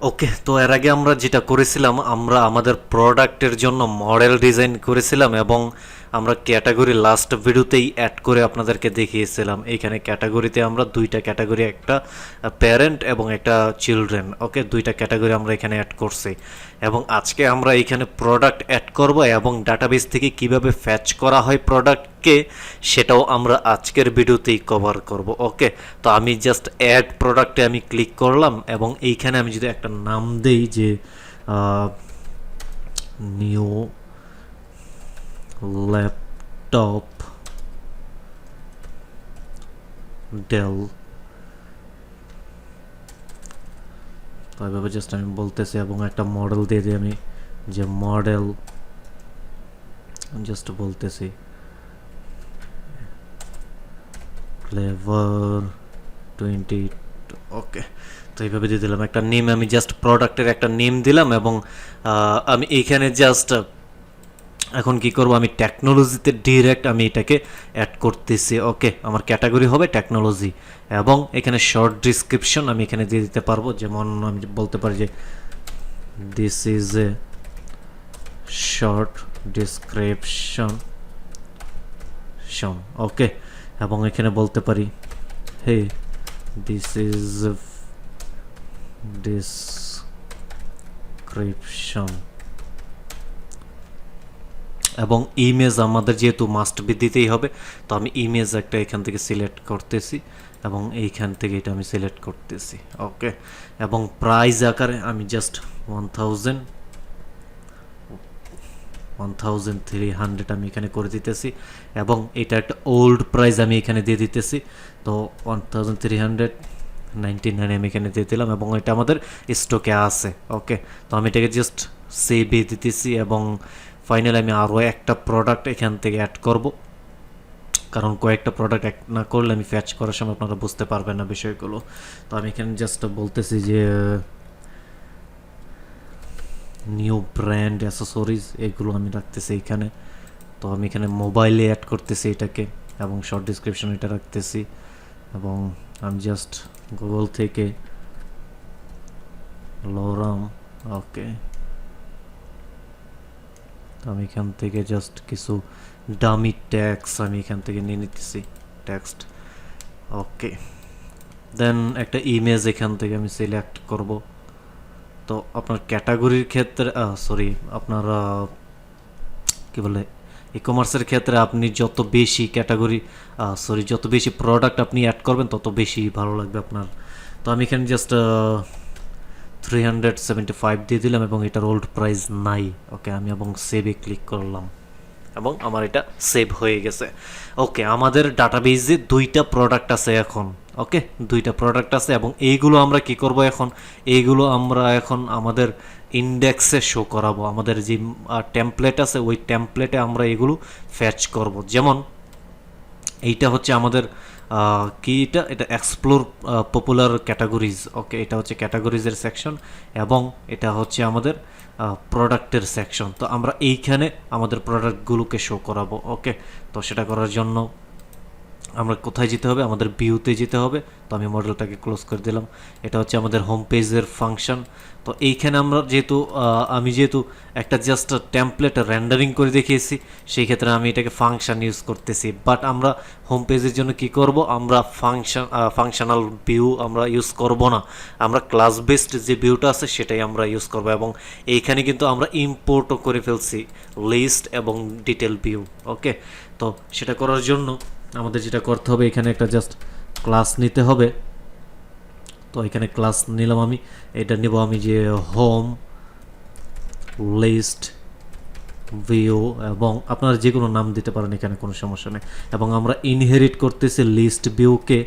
ওকে, তো এর আগে আমরা যেটা করেছিলাম, আমরা আমাদের প্রোডাক্টের জন্য মডেল ডিজাইন করেছিলাম এবং আমরা ক্যাটাগরি লাস্ট ভিডিওতেই অ্যাড করে আপনাদেরকে দেখিয়েছিলাম। এইখানে ক্যাটাগরিতে আমরা দুইটা ক্যাটাগরি, একটা প্যারেন্ট এবং একটা চিলড্রেন, ওকে, দুইটা ক্যাটাগরি আমরা এখানে অ্যাড করছি। এবং আজকে আমরা এইখানে প্রোডাক্ট অ্যাড করব এবং ডাটাবেস থেকে কিভাবে ফ্যাচ করা হয় প্রোডাক্টকে, সেটাও আমরা আজকের ভিডিওতেই কভার করব। ওকে, তো আমি জাস্ট অ্যাড প্রোডাক্টে আমি ক্লিক করলাম এবং এইখানে আমি যদি একটা নাম দেই যে নিউ ল্যাপটপ ডেল, তো এভাবে জাস্ট আমি বলতেছি এবং একটা মডেল দিয়ে দিই আমি, যে মডেল জাস্ট বলতেছি ক্লেভার 20। ওকে, তো এইভাবে দিয়ে দিলাম একটা নেম, আমি জাস্ট প্রোডাক্টের একটা নেম দিলাম এবং আমি এইখানে জাস্ট এখন কি করব, আমি টেকনোলজিতে ডিরেক্ট আমি এটাকে অ্যাড করতেছি। ওকে, আমার ক্যাটাগরি হবে টেকনোলজি এবং এখানে শর্ট ডিসক্রিপশন আমি এখানে দিয়ে দিতে পারবো, যেমন আমি বলতে পারি যে this is a short description. Okay, এবং এখানে বলতে পারি হে দিস ইজ ডিসক্রিপশন, এবং ইমেজ আমাদের যেহেতু মাস্ট বি দিতেই হবে, তো আমি ইমেজ একটা এখান থেকে সিলেক্ট করতেছি এবং এইখান থেকে এটা আমি সিলেক্ট করতেছি। ওকে, এবং প্রাইস আকারে আমি জাস্ট 1300 আমি এখানে করে দিতেছি এবং এটা একটা ওল্ড প্রাইস আমি এখানে দিয়ে দিতেছি। তো 1399 আমি এখানে দিয়ে দিলাম এবং এটা আমাদের স্টকে আছে। ওকে, তো আমি এটাকে জাস্ট সেভে দিতেছি এবং ফাইনালি আমি আরও একটা প্রোডাক্ট এখান থেকে অ্যাড করব, কারণ কয়েকটা প্রোডাক্ট অ্যাড না করলে আমি ফ্যাচ করার সময় আপনারা বুঝতে পারবেন না বিষয়গুলো। তো আমি এখানে জাস্ট বলতেছি যে নিউ ব্র্যান্ড অ্যাসেসরিজ, এগুলো আমি রাখতেছি এখানে। তো আমি এখানে মোবাইলে অ্যাড করতেছি এটাকে এবং শর্ট ডিসক্রিপশন এটা রাখতেছি এবং আমি জাস্ট গুগল থেকে লোরাম। ওকে, তো আমি এখান থেকে জাস্ট কিছু ডামি ট্যাক্স আমি এখান থেকে নিয়ে নিতেছি, টেক্সট। ওকে, দেন একটা ইমেজ এখান থেকে আমি সিলেক্ট করব। তো আপনার ক্যাটাগরির ক্ষেত্রে আপনার কি বলে ই কমার্সের ক্ষেত্রে আপনি যত বেশি ক্যাটাগরি যত বেশি প্রোডাক্ট আপনি অ্যাড করবেন তত বেশি ভালো লাগবে আপনার। তো আমি এখানে জাস্ট 375 দিয়ে দিলাম এবং এটার ওল্ড প্রাইস নাই। ওকে, আমি এবং সেভে ক্লিক করলাম এবং আমার এটা সেভ হয়ে গেছে। ওকে, আমাদের ডাটাবেজে দুইটা প্রোডাক্ট আছে এখন। ওকে, দুইটা প্রোডাক্ট আছে এবং এইগুলো আমরা কি করব এখন, এইগুলো আমরা এখন আমাদের ইন্ডেক্সে শো করাবো। আমাদের যে টেমপ্লেট আছে ওই টেমপ্লেটে আমরা এগুলো ফ্যাচ করব। যেমন এইটা হচ্ছে আমাদের কি, এটা এক্সপ্লোর পপুলার ক্যাটাগরিজ। ওকে, এটা হচ্ছে ক্যাটাগরিজের সেকশন এবং এটা হচ্ছে আমাদের প্রোডাক্টের সেকশন। তো আমরা এইখানে আমাদের প্রোডাক্টগুলোকে শো করাবো। ওকে, তো সেটা করার জন্য আমরা কোথায় যেতে হবে, আমাদের ভিউতে যেতে হবে। তো আমি মডেলটাকে ক্লোজ করে দিলাম। এটা হচ্ছে আমাদের হোম পেজের ফাংশন। তো এইখানে আমরা আমি যেহেতু একটা জাস্ট টেমপ্লেট রেন্ডারিং করে দেখিয়েছি, সেই ক্ষেত্রে আমি এটাকে ফাংশন ইউজ করতেছি। বাট আমরা হোম পেজের জন্য কি করব, আমরা ফাংশনাল ভিউ আমরা ইউজ করব না, আমরা ক্লাস বেসড যে ভিউটা আছে সেটাই আমরা ইউজ করব। এবং এইখানে কিন্তু আমরা ইম্পোর্টও করে ফেলছি লিস্ট এবং ডিটেল ভিউ। ওকে, তো সেটা করার জন্য আমাদের যেটা করতে হবে, এখানে একটা জাস্ট ক্লাস নিতে হবে। তো এখানে ক্লাস নিলাম আমি, এটা নিব আমি যে হোম লিস্ট ভিউ, এবং আপনারা যে কোনো নাম দিতে পারেন, এখানে কোনো সমস্যা নেই। এবং আমরা ইনহেরিট করতেছি লিস্ট ভিউকে।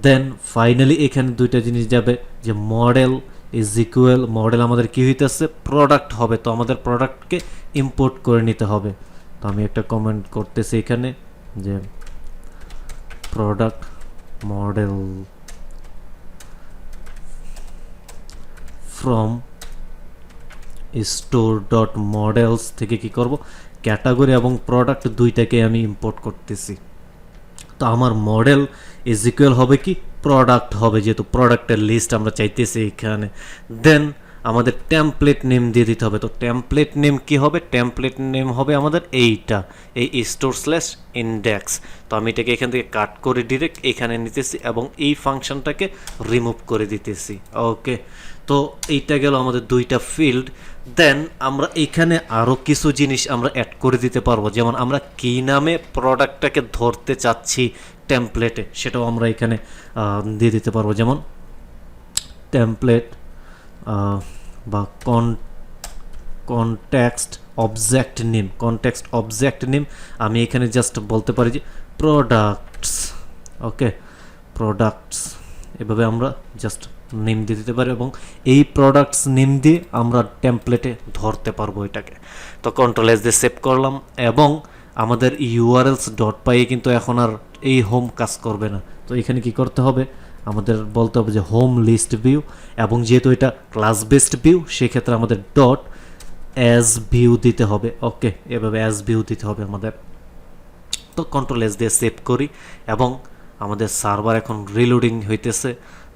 দেন ফাইনালি এখানে দুইটা জিনিস যাবে, যে মডেল ইজ ইকুয়াল, মডেল আমাদের কি হইতেছে, প্রোডাক্ট হবে। তো আমাদের প্রোডাক্টকে ইম্পোর্ট করে নিতে হবে। তো আমি একটা কমেন্ট করতেছি এখানে যে প্রোডাক্ট মডেল ফ্রম store.models থেকে কি করব, ক্যাটাগরি এবং প্রোডাক্ট দুইটাকে আমি ইম্পোর্ট করতেছি। তো আমার মডেল ইজ ইকুয়াল হবে কি, প্রোডাক্ট হবে, যেহেতু প্রোডাক্টের লিস্ট আমরা চাইতেছি এখানে। দেন আমাদের টেমপ্লেট নেম দিয়ে দিতে হবে। তো টেমপ্লেট নেম কি হবে? টেমপ্লেট নেম হবে আমাদের এইটা, এই স্টোর স্ল্যাশ ইন্ডেক্স। তো আমি এটাকে এখান থেকে কাট করে ডিরেক্ট এখানে নিতেছি এবং এই ফাংশনটাকে রিমুভ করে দিতেছি। ওকে, তো এইটা গেল আমাদের দুইটা ফিল্ড। দেন আমরা এখানে আরও কিছু জিনিস আমরা অ্যাড করে দিতে পারবো, যেমন আমরা কী নামে প্রোডাক্টটাকে ধরতে চাচ্ছি টেমপ্লেটে, সেটাও আমরা এখানে দিয়ে দিতে পারবো। যেমন টেমপ্লেট বা কনটেক্সট অবজেক্ট নেম আমি এখানে জাস্ট বলতে পারি যে প্রোডাক্টস। ওকে, প্রোডাক্টস এভাবে আমরা জাস্ট নেম দিয়ে দিতে পারি এবং এই প্রোডাক্টস নেম দিয়ে আমরা টেমপ্লেটে ধরতে পারবো এটাকে। তো কন্ট্রোল এস দিয়ে সেভ করলাম এবং আমাদের ইউআরএলস ডট পাইয়ে কিন্তু এখন আর এই হোম কাজ করবে না। তো এখানে কি করতে হবে? আমাদের বলতে হবে যে হোম লিস্ট ভিউ, এবং যেহেতু এটা ক্লাস বেসড ভিউ সেক্ষেত্রে আমাদের ডট অ্যাজ ভিউ দিতে হবে। ওকে, এভাবে অ্যাজ ভিউ দিতে হবে আমাদের। তো কন্ট্রোল এস দিয়ে সেভ করি এবং আমাদের সার্ভার এখন রিলোডিং হইতেছে।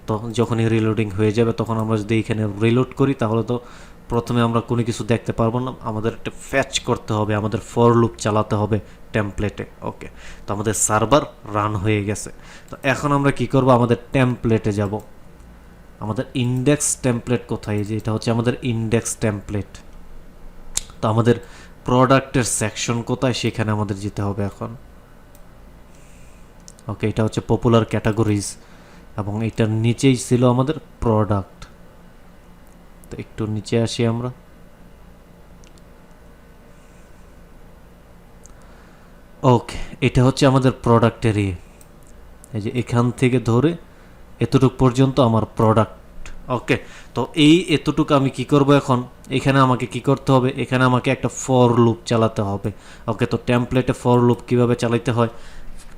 তো যখনই রিলোডিং হয়ে যাবে তখন আমরা যদি এখানে রিলোড করি তাহলে তো প্রথমে আমরা কোনো কিছু দেখতে পারবো না, আমাদের একটা ফ্যাচ করতে হবে, আমাদের ফর লুপ চালাতে হবে টেমপ্লেটে। ওকে, তো আমাদের সার্ভার রান হয়ে গেছে। তো এখন আমরা কি করব? আমাদের টেমপ্লেটে যাব। আমাদের ইন্ডেক্স টেমপ্লেট কোথায়? যে এটা হচ্ছে আমাদের ইন্ডেক্স টেমপ্লেট। তো আমাদের প্রোডাক্টের সেকশন কোথায়? সেখানে আমাদের যেতে হবে এখন। ওকে, এটা হচ্ছে পপুলার ক্যাটাগরিজ এবং এটার নিচেই ছিল আমাদের প্রোডাক্ট। তো একটু নিচে আসি আমরা। ওকে, এটা হচ্ছে আমাদের প্রোডাক্টের এই যে এখান থেকে ধরে এতটুক পর্যন্ত আমার প্রোডাক্ট। ওকে, তো এই এতটুকু আমি কি করব এখন? এখানে আমাকে কি করতে হবে? এখানে আমাকে একটা ফর লুপ চালাতে হবে। ওকে, তো টেমপ্লেটে ফর লুপ কিভাবে চালাতে হয়?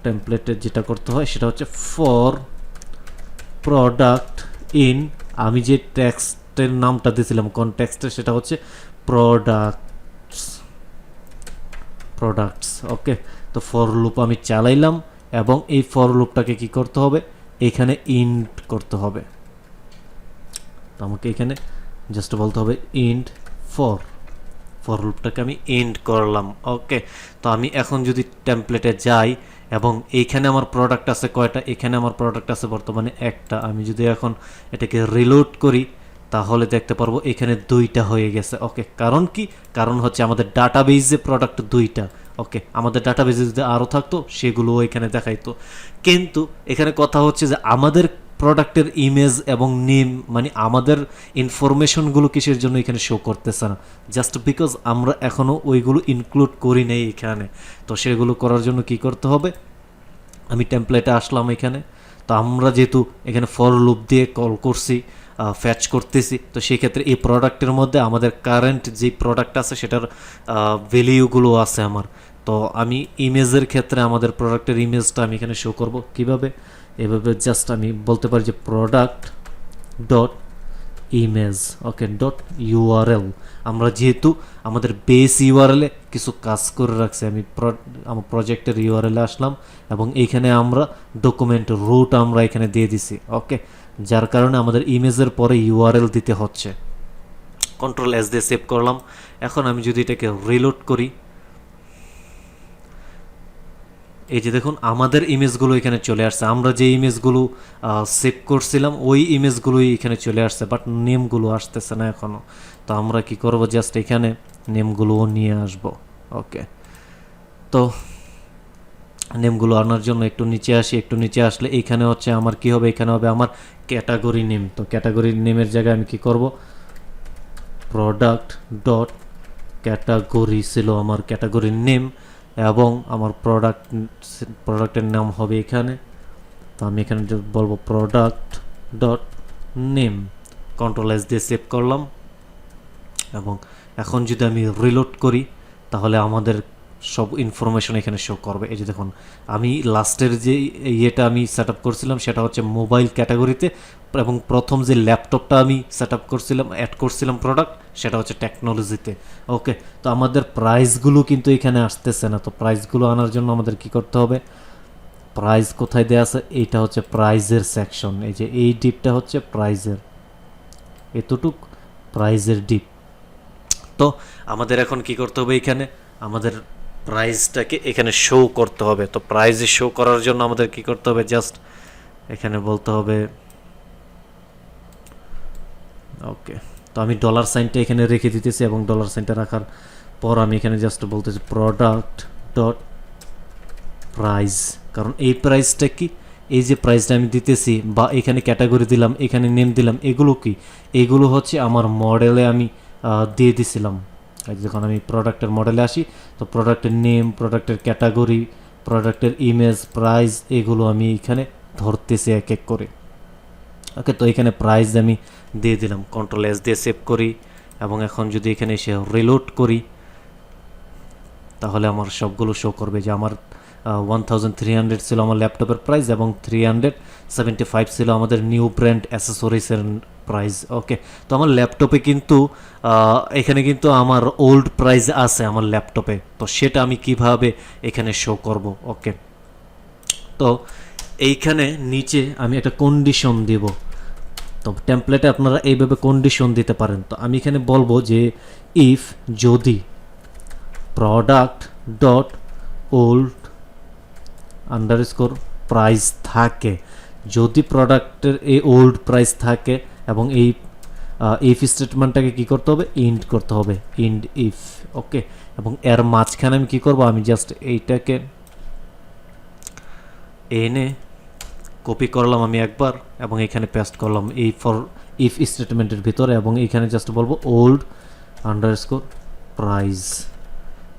টেমপ্লেটে যেটা করতে হয় সেটা হচ্ছে ফর প্রোডাক্ট ইন, আমি যে টেক্সটের নামটা দিয়েছিলাম কনটেক্সটে সেটা হচ্ছে প্রোডাক্টস। ওকে, তো ফর লুপ আমি চালাইলাম এবং এই ফর লুপটাকে কি করতে হবে? এখানে ইন্ট করতে হবে। তো আমাকে এখানে জাস্ট বলতে হবে ইন্ট ফর লুপটাকে আমি ইন্ট করলাম। ওকে, তো আমি এখন যদি টেমপ্লেটে যাই এবং এইখানে আমার প্রোডাক্ট আছে কয়টা? এখানে আমার প্রোডাক্ট আছে বর্তমানে একটা। আমি যদি এখন এটাকে রিলোড করি তাহলে দেখতে পারবো এখানে দুইটা হয়ে গেছে। ওকে, কারণ কি? কারণ হচ্ছে আমাদের ডাটাবেজে প্রোডাক্ট দুইটা। ওকে, আমাদের ডাটাবেজে যদি আরও থাকতো সেগুলোও এখানে দেখাইতো, কিন্তু এখানে কথা হচ্ছে যে আমাদের প্রোডাক্টের ইমেজ এবং নেম, মানে আমাদের ইনফরমেশনগুলো কিসের জন্য এখানে শো করতেছে না? জাস্ট বিকজ আমরা এখনও ওইগুলো ইনক্লুড করি নাই এখানে। তো সেগুলো করার জন্য কি করতে হবে? আমি টেমপ্লেটে আসলাম এখানে। তো আমরা যেহেতু এখানে ফর লুপ দিয়ে কল করছি, ফ্যাচ করতেছি, তো সেই ক্ষেত্রে এই প্রোডাক্টের মধ্যে আমাদের কারেন্ট যে প্রোডাক্ট আছে সেটার ভ্যালিউগুলো আছে আমার। তো আমি ইমেজের ক্ষেত্রে আমাদের প্রোডাক্টের ইমেজটা আমি এখানে শো করব কিভাবে? এভাবে জাস্ট আমি বলতে পারি যে প্রোডাক্ট ডট ইমেজ। ওকে, ডট ইউআরএল। আমরা যেহেতু আমাদের বেস ইউআরএলে কিছু কাজ করে রাখছি, আমি আমার প্রজেক্টের ইউআরএলে আসলাম এবং এইখানে আমরা ডকুমেন্ট রুট আমরা এখানে দিয়ে দিছি। ওকে, যার কারণে আমাদের ইমেজের পরে ইউআরএল দিতে হচ্ছে। কন্ট্রোল এস দিয়ে সেভ করলাম। এখন আমি যদি এটাকে রিলোড করি, এই যে দেখুন আমাদের ইমেজগুলো এখানে চলে আসছে। আমরা যে ইমেজগুলো সেভ করছিলাম ওই ইমেজগুলোই এখানে চলে আসছে, বাট নেমগুলো আসতেছে না এখনও। তো আমরা কি করব? জাস্ট এখানে নেমগুলোও নিয়ে আসব। ওকে, তো নেমগুলো আনার জন্য একটু নিচে আসি। একটু নিচে আসলে এখানে হচ্ছে আমার কি হবে? এখানে হবে আমার ক্যাটাগরি নেম। তো ক্যাটাগরি নেমের জায়গায় আমি কি করব? প্রোডাক্ট ডট ক্যাটাগরি ছিল আমার ক্যাটাগরির নেম এবং আমার প্রোডাক্টের নাম হবে এখানে। তো আমি এখানে বলবো product dot name. Control S দিয়ে সেভ করলাম এবং এখন যদি আমি রিলোড করি তাহলে আমাদের সব ইনফরমেশন এখানে শো করবে। এই যে দেখুন আমি লাস্টের যে ইয়েটা আমি সেট আপ করছিলাম সেটা হচ্ছে মোবাইল ক্যাটাগরিতে, এবং প্রথম যে ল্যাপটপটা আমি সেট আপ করছিলাম, অ্যাড করছিলাম প্রোডাক্ট, সেটা হচ্ছে টেকনোলজিতে। ওকে, তো আমাদের প্রাইসগুলো কিন্তু এখানে আসতেছে না। তো প্রাইসগুলো আনার জন্য আমাদের কি করতে হবে? প্রাইস কোথায় দেওয়া আছে? এইটা হচ্ছে প্রাইজের সেকশন। এই যে এই ডিপটা হচ্ছে প্রাইজের, এতটুক প্রাইজের ডিপ। তো আমাদের এখন কি করতে হবে, এখানে আমাদের প্রাইসটাকে এখানে শো করতে হবে। তো প্রাইজে শো করার জন্য আমাদের কি করতে হবে, জাস্ট এখানে বলতে হবে ওকে। তো আমি ডলার সাইনটা এখানে রেখে দিতেছি এবং ডলার সাইনটা রাখার পর আমি এখানে জাস্ট বলতেছি প্রোডাক্ট ডট প্রাইস, কারণ এই প্রাইসটা কি, এই যে প্রাইসটা আমি দিতেছি বা এখানে ক্যাটাগরি দিলাম, এখানে নেম দিলাম, এগুলো কি, এগুলো হচ্ছে আমার মডেলে আমি দিয়ে দিছিলাম। যখন আমি প্রোডাক্টের মডেলে আসি, তো প্রোডাক্টের নেম, প্রোডাক্টের ক্যাটাগরি, প্রোডাক্টের ইমেজ, প্রাইস, এগুলো আমি এখানে ধরতেছি এক এক করে। ওকে, তো এখানে প্রাইস আমি দিয়ে দিলাম, কন্ট্রোল এস দিয়ে সেভ করি এবং এখন যদি এখানে এসে রিলোড করি তাহলে আমার সবগুলো শো করবে যে আমার 1300 ছিল আমার ল্যাপটপের প্রাইস এবং 375 ছিল আমাদের নিউ ব্র্যান্ড অ্যাসেসরিজের প্রাইস। ওকে, তো আমার ল্যাপটপে কিন্তু এখানে কিন্তু আমার ওল্ড প্রাইস আছে আমার ল্যাপটপে, তো সেটা আমি কিভাবে এখানে শো করব। ওকে, তো এইখানে নিচে আমি একটা কন্ডিশন দিব। তো টেমপ্লেটে আপনারা এইভাবে কন্ডিশন দিতে পারেন। তো আমি এখানে বলবো যে ইফ যদি product dot old underscore price থাকে, যদি প্রোডাক্টের এই ওল্ড প্রাইস থাকে এবং এই ইফ স্টেটমেন্টটাকে কী করতে হবে, ইন্ড করতে হবে, ইন্ড ইফ। ওকে, এবং এর মাঝখানে আমি কী করব, আমি জাস্ট এইটাকে এনে কপি করলাম আমি একবার এবং এখানে পেস্ট করলাম এই ফর ইফ স্টেটমেন্টের ভিতরে এবং এখানে জাস্ট বলবো old underscore price,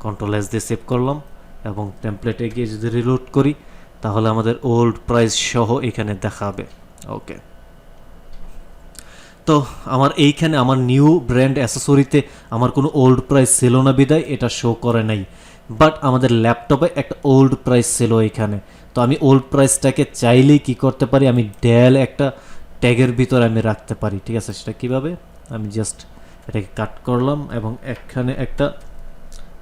control S দিয়ে সেভ করলাম এবং টেমপ্লেটে গিয়ে যদি রিলোড করি তাহলে আমাদের ওল্ড প্রাইস সহ এখানে দেখাবে। ওকে, তো আমার এইখানে আমার নিউ ব্র্যান্ড অ্যাসেসরিতে আমার কোনো ওল্ড প্রাইস ছিল না বিদায় এটা শো করে নাই, বাট আমাদের ল্যাপটপে একটা ওল্ড প্রাইস ছিল এখানে। তো আমি ওল্ড প্রাইসটাকে চাইলেই কি করতে পারি, আমি ডেল একটা ট্যাগের ভিতরে আমি রাখতে পারি। ঠিক আছে, সেটা কিভাবে, আমি জাস্ট এটাকে কাট করলাম এবং এখানে একটা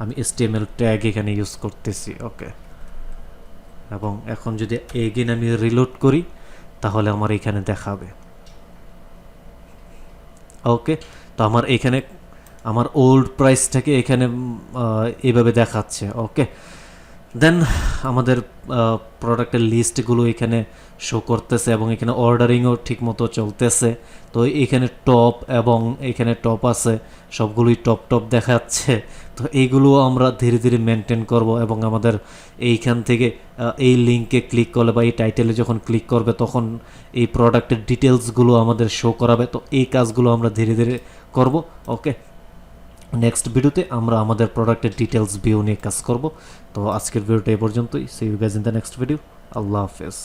আমি HTML ট্যাগ এখানে ইউজ করতেছি। ওকে, এবং এখন যদি এগেইন আমি রিলোড করি তাহলে আমার এখানে দেখাবে। ওকে, তো আমার এখানে আমার ওল্ড প্রাইসটাকে এখানে এইভাবে দেখাচ্ছে। ওকে, দেন আমাদের প্রোডাক্টের লিস্টগুলো এখানে শো করতেছে এবং এখানে অর্ডারিংও ঠিকমতো চলতেছে। তো এখানে টপ এবং এখানে টপ আছে, সবগুলোই টপ টপ দেখাচ্ছে। তো এইগুলো আমরা ধীরে ধীরে মেনটেন করব এবং আমাদের এইখান থেকে এই লিঙ্কে ক্লিক করলে বা এই টাইটেলে যখন ক্লিক করবে তখন এই প্রোডাক্টের ডিটেলসগুলো আমাদের শো করাবে। তো এই কাজগুলো আমরা ধীরে ধীরে করব। ওকে, নেক্সট ভিডিওতে আমরা আমাদের প্রোডাক্টের ডিটেলস ভিউ নিয়ে কাজ করব। তো আজকের ভিডিওটা এ পর্যন্তই। See you guys in the next video. আল্লাহ হাফেজ।